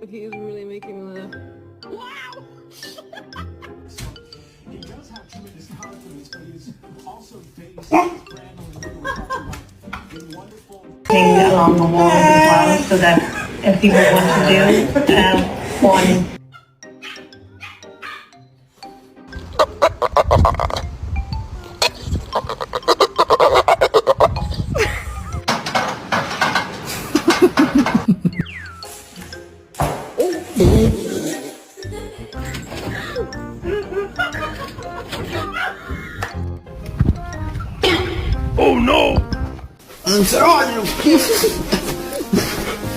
He's really making me laugh. He does have tremendous confidence, but he's also based in wonderful along the walls as well, so that if people want to do one. Oh no! I'm telling you!